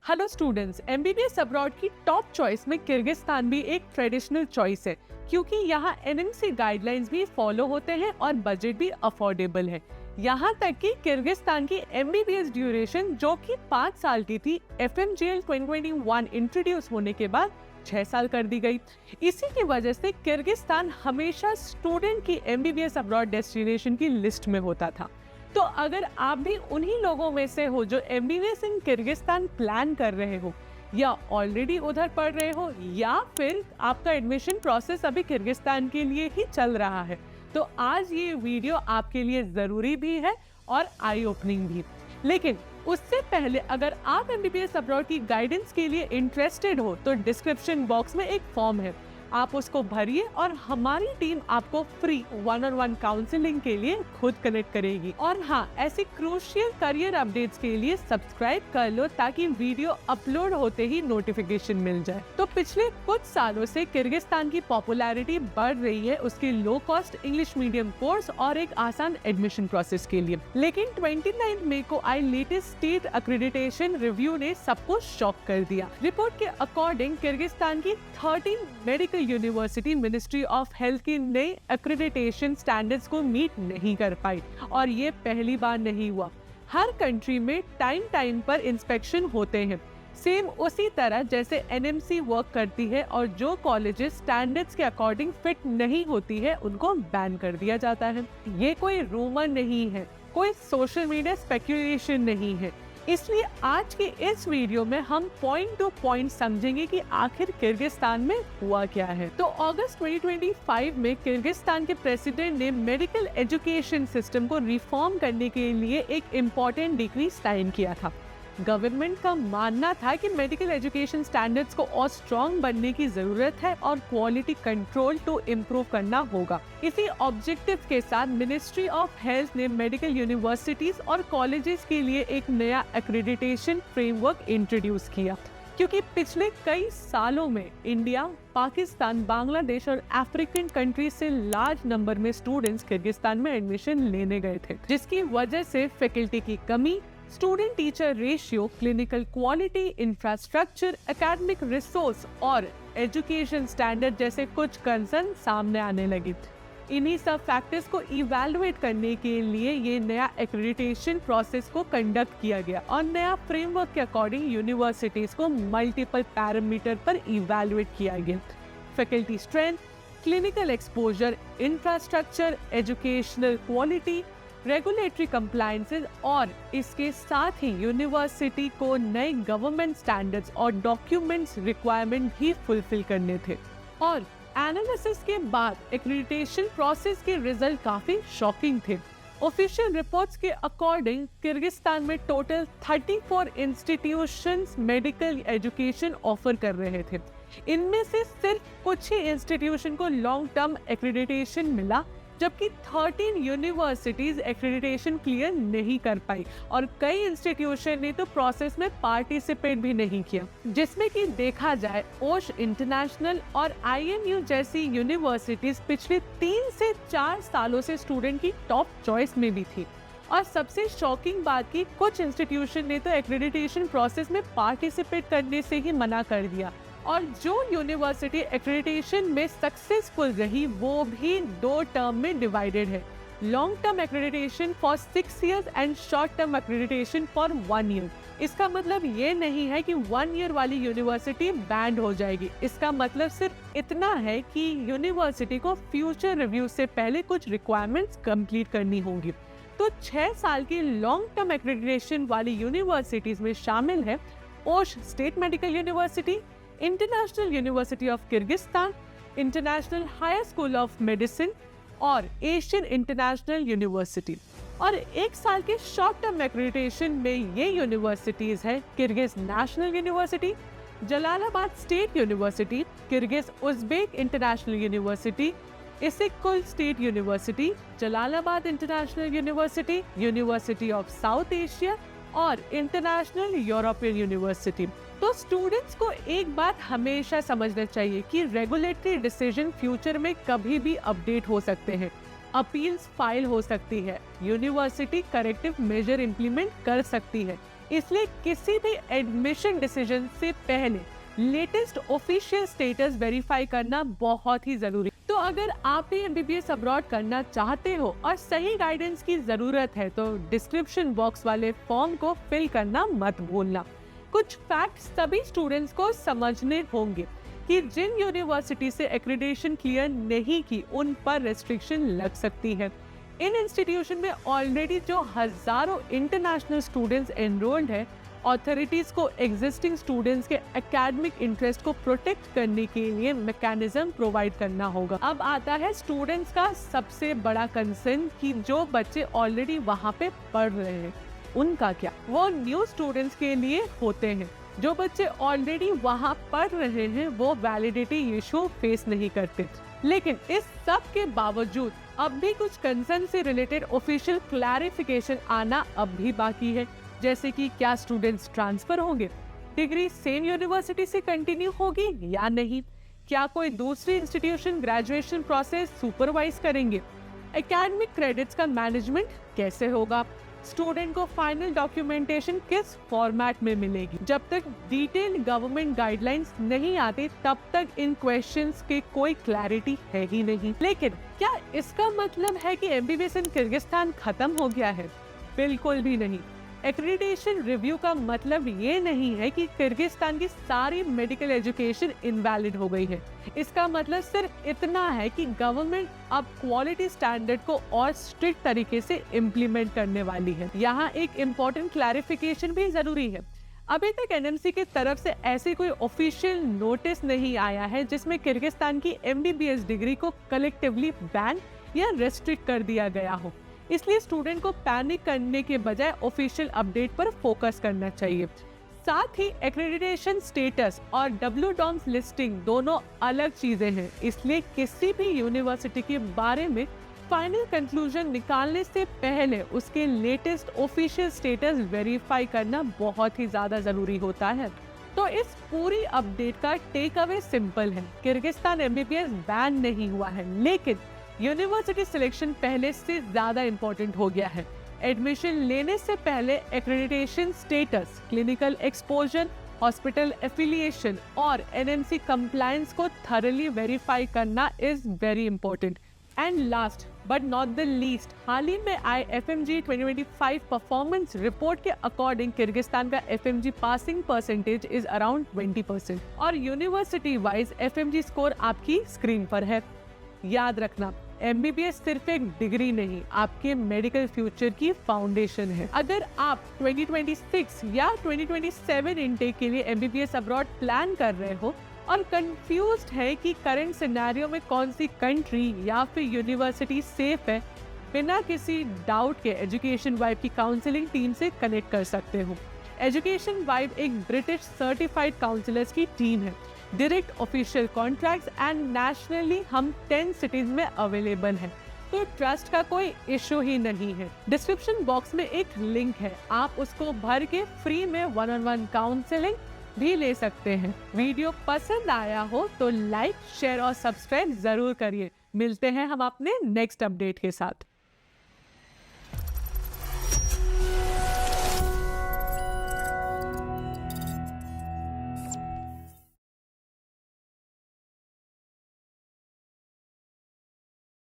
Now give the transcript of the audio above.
Hello students, MBBS abroad की top choice में Kyrgyzstan भी एक ट्रेडिशनल चॉइस है क्योंकि यहाँ एनएमसी गाइडलाइंस भी फॉलो होते हैं और बजट भी अफोर्डेबल है। यहाँ तक कि किर्गिस्तान की एमबीबीएस ड्यूरेशन जो कि 5 साल की थी, एफएमजीएल 2021 इंट्रोड्यूस होने के बाद 6 साल कर दी गई। इसी की वजह से किर्गिस्तान हमेशा स्टूडेंट की एमबीबीएस अब्रॉड डेस्टिनेशन की लिस्ट में होता था। तो अगर आप भी उन्हीं लोगों में से हो जो एमबीबीएस इन किर्गिस्तान प्लान कर रहे हो या ऑलरेडी उधर पढ़ रहे हो या फिर आपका एडमिशन प्रोसेस अभी किर्गिस्तान के लिए ही चल रहा है, तो आज ये वीडियो आपके लिए ज़रूरी भी है और आई ओपनिंग भी। लेकिन उससे पहले अगर आप एमबीबीएस अब्रॉड की गाइडेंस के लिए इंटरेस्टेड हो तो डिस्क्रिप्शन बॉक्स में एक फॉर्म है, आप उसको भरिए और हमारी टीम आपको फ्री 1-on-1 काउंसलिंग के लिए खुद कनेक्ट करेगी। और हाँ, ऐसी क्रूशियल करियर अपडेट्स के लिए सब्सक्राइब कर लो ताकि वीडियो अपलोड होते ही नोटिफिकेशन मिल जाए। तो पिछले कुछ सालों से किर्गिस्तान की पॉपुलैरिटी बढ़ रही है उसके low cost English medium course और एक आसान एडमिशन प्रोसेस के लिए। लेकिन 29 मई को आई लेटेस्ट स्टेट एक्रेडिटेशन रिव्यू ने सबको शॉक कर दिया। रिपोर्ट के अकॉर्डिंग किर्गिस्तान की 13 medical university ministry of health की नई एक्रेडिटेशन स्टैंडर्ड्स को मीट नहीं कर पाई और ये पहली बार नहीं हुआ। हर कंट्री में टाइम पर इंस्पेक्शन होते हैं, सेम उसी तरह जैसे एनएमसी वर्क करती है, और जो कॉलेजेस स्टैंडर्ड्स के अकॉर्डिंग फिट नहीं होती है उनको बैन कर दिया जाता है। ये कोई रूमर नहीं है, कोई सोशल मीडिया स्पेक्यूलेशन नहीं है। इसलिए आज के इस वीडियो में हम पॉइंट टू पॉइंट समझेंगे कि आखिर किर्गिस्तान में हुआ क्या है। तो अगस्त 2025 में किर्गिस्तान के प्रेसिडेंट ने मेडिकल एजुकेशन सिस्टम को रिफॉर्म करने के लिए एक इम्पोर्टेंट डिक्री साइन किया था। गवर्नमेंट का मानना था कि मेडिकल एजुकेशन स्टैंडर्ड्स को और स्ट्रॉन्ग बनने की जरूरत है और क्वालिटी कंट्रोल तो इम्प्रूव करना होगा। इसी ऑब्जेक्टिव के साथ मिनिस्ट्री ऑफ हेल्थ ने मेडिकल यूनिवर्सिटीज और कॉलेजेस के लिए एक नया एक्रेडिटेशन फ्रेमवर्क इंट्रोड्यूस किया, क्योंकि पिछले कई सालों में इंडिया, पाकिस्तान, बांग्लादेश और अफ्रीकन कंट्री से लार्ज नंबर में स्टूडेंट्स किर्गिस्तान में एडमिशन लेने गए थे, जिसकी वजह से फैकल्टी की कमी, student teacher ratio, clinical quality, infrastructure, academic resource और एजुकेशन स्टैंडर्ड जैसे कुछ कंसर्न सामने आने लगी। इन्हीं सब फैक्टर्स को इवैल्यूएट करने के लिए ये नया एक्रेडिटेशन प्रोसेस को कंडक्ट किया गया और नया फ्रेमवर्क के अकॉर्डिंग यूनिवर्सिटीज को मल्टीपल पैरामीटर पर इवैल्यूएट किया गया। Faculty strength, clinical exposure, infrastructure, educational quality, regulatory compliances और इसके साथ ही यूनिवर्सिटी को नए गवर्नमेंट स्टैंडर्ड्स और डॉक्यूमेंट्स रिक्वायरमेंट भी फुलफिल करने थे। और एनालिसिस के बाद एक्रेडिटेशन प्रोसेस के रिजल्ट काफी शॉकिंग थे। ऑफिशियल रिपोर्ट्स के अकॉर्डिंग किर्गिस्तान में total 34 institutions medical education offer कर रहे थे। इनमें से सिर्फ कुछ ही इंस्टीट्यूशन को लॉन्ग टर्म एक्रेडिटेशन मिला, जबकि 13 यूनिवर्सिटीज एक्रेडिटेशन क्लियर नहीं कर पाई और कई इंस्टीट्यूशन ने तो प्रोसेस में पार्टिसिपेट भी नहीं किया। जिसमें कि देखा जाए, ओश इंटरनेशनल और आईएमयू जैसी यूनिवर्सिटीज पिछले 3 से 4 सालों से स्टूडेंट की टॉप चॉइस में भी थी। और सबसे शॉकिंग बात की, कुछ इंस्टीट्यूशन ने तो एक्रेडिटेशन प्रोसेस में पार्टिसिपेट करने से ही मना कर दिया और जो यूनिवर्सिटी एक्रेडिटेशन में सक्सेसफुल रही वो भी 2 टर्म में डिवाइडेड है, long term accreditation for 6 years and short term accreditation for 1 year। इसका मतलब ये नहीं है कि 1 year वाली यूनिवर्सिटी बैंड हो जाएगी। इसका मतलब सिर्फ इतना है कि यूनिवर्सिटी को फ्यूचर रिव्यू से पहले कुछ रिक्वायरमेंट्स कंप्लीट करनी होंगी। तो 6 साल की लॉन्ग टर्म एक्रेडिटेशन वाली यूनिवर्सिटीज में शामिल है Osh state medical university, international university of Kyrgyzstan, international higher school of medicine और एशियन इंटरनेशनल यूनिवर्सिटी। और 1 साल के शॉर्ट टर्म एक्रेडिटेशन में ये यूनिवर्सिटीज है Kyrgyz national university, Jalalabad state university, Kyrgyz Uzbek international university, Issyk Kul state university, Jalalabad international university, university of south Asia और international European university. तो students को एक बात हमेशा समझना चाहिए कि रेगुलेटरी डिसीजन फ्यूचर में कभी भी अपडेट हो सकते हैं, अपील्स फाइल हो सकती है, यूनिवर्सिटी करेक्टिव मेजर इंप्लीमेंट कर सकती है। इसलिए किसी भी एडमिशन डिसीजन से पहले लेटेस्ट ऑफिशियल स्टेटस वेरीफाई करना बहुत ही जरूरी। तो अगर आप भी एमबीबीएस अब्रॉड करना चाहते हो और सही गाइडेंस की जरूरत है तो डिस्क्रिप्शन बॉक्स वाले फॉर्म को फिल करना मत भूलना। कुछ फैक्ट्स सभी स्टूडेंट्स को समझने होंगे कि जिन यूनिवर्सिटी से एक्रेडिटेशन क्लियर नहीं की उन पर रेस्ट्रिक्शन लग सकती है। इन इंस्टीट्यूशन में ऑलरेडी जो हजारों इंटरनेशनल स्टूडेंट्स एनरोल्ड है, अथॉरिटीज को एग्जिस्टिंग स्टूडेंट्स के एकेडमिक इंटरेस्ट को प्रोटेक्ट करने के लिए मैकेनिज्म प्रोवाइड करना होगा। अब आता है स्टूडेंट्स का सबसे बड़ा कंसर्न कि जो बच्चे ऑलरेडी वहाँ पे पढ़ रहे हैं उनका क्या। वो न्यू स्टूडेंट्स के लिए होते हैं। जो बच्चे ऑलरेडी वहाँ पढ़ रहे हैं वो वैलिडिटी इशू फेस नहीं करते। लेकिन इस सब के बावजूद अब भी कुछ कंसर्न से रिलेटेड ऑफिशियल क्लैरिफिकेशन आना अब भी बाकी है, जैसे कि क्या स्टूडेंट्स ट्रांसफर होंगे, डिग्री सेम यूनिवर्सिटी से कंटिन्यू होगी या नहीं, क्या कोई दूसरी इंस्टीट्यूशन ग्रेजुएशन प्रोसेस सुपरवाइज करेंगे, एकेडमिक क्रेडिट्स का मैनेजमेंट कैसे होगा, स्टूडेंट को फाइनल डॉक्यूमेंटेशन किस फॉर्मेट में मिलेगी। जब तक डिटेल गवर्नमेंट गाइडलाइंस नहीं आती तब तक इन क्वेश्चंस की कोई क्लैरिटी है ही नहीं। लेकिन क्या इसका मतलब है कि एमबीबीएस इन किर्गिस्तान खत्म हो गया है? बिल्कुल भी नहीं। एक्रेडिटेशन रिव्यू का मतलब ये नहीं है कि किर्गिस्तान की सारी मेडिकल एजुकेशन इनवैलिड हो गई है। इसका मतलब सिर्फ इतना है कि गवर्नमेंट अब क्वालिटी स्टैंडर्ड को और स्ट्रिक्ट तरीके से इम्प्लीमेंट करने वाली है। यहाँ एक इम्पोर्टेंट क्लैरिफिकेशन भी जरूरी है। अभी तक एनएमसी की तरफ से ऐसे कोई ऑफिशियल नोटिस नहीं आया है जिसमें किर्गिस्तान की एमबीबीएस डिग्री को कलेक्टिवली बैन या रेस्ट्रिक्ट कर दिया गया हो। इसलिए स्टूडेंट को पैनिक करने के बजाय ऑफिशियल अपडेट पर फोकस करना चाहिए। साथ ही एक्रेडिटेशन स्टेटस और WDOMS लिस्टिंग दोनों अलग चीजें हैं, इसलिए किसी भी यूनिवर्सिटी के बारे में फाइनल कंक्लूजन निकालने से पहले उसके लेटेस्ट ऑफिशियल स्टेटस वेरीफाई करना बहुत ही ज्यादा जरूरी होता है। तो इस पूरी अपडेट का टेक अवे सिंपल है, किर्गिस्तान एमबीबीएस बैन नहीं हुआ है, लेकिन यूनिवर्सिटी सिलेक्शन पहले से ज्यादा इम्पोर्टेंट हो गया है। एडमिशन लेने से पहले accreditation status, clinical exposure, hospital affiliation और एनएमसी कंप्लायंस को थॉरली वेरीफाई करना is very important. And last but not the least, हाल ही में आए FMG 2025 परफॉर्मेंस रिपोर्ट के अकॉर्डिंग किर्गिस्तान का FMG passing percentage is around 20% और यूनिवर्सिटी वाइज FMG स्कोर आपकी स्क्रीन पर है। याद रखना, एमबीबीएस सिर्फ एक डिग्री नहीं, आपके मेडिकल फ्यूचर की फाउंडेशन है। अगर आप 2026 या 2027 इनटेक के लिए एमबीबीएस अब्रॉड प्लान कर रहे हो और कंफ्यूज्ड है कि करंट सिनेरियो में कौन सी कंट्री या फिर यूनिवर्सिटी सेफ है, बिना किसी डाउट के एजुकेशन वाइब की काउंसलिंग टीम से कनेक्ट कर सकते हो। एजुकेशन वाइब एक ब्रिटिश सर्टिफाइड काउंसलर्स की टीम है। Direct official contracts and nationally हम 10 सिटीज में अवेलेबल हैं, तो ट्रस्ट का कोई इशू ही नहीं है। डिस्क्रिप्शन बॉक्स में एक लिंक है, आप उसको भर के फ्री में 1-on-1 काउंसलिंग भी ले सकते हैं। वीडियो पसंद आया हो तो लाइक, शेयर और सब्सक्राइब जरूर करिए। मिलते हैं हम अपने नेक्स्ट अपडेट के साथ।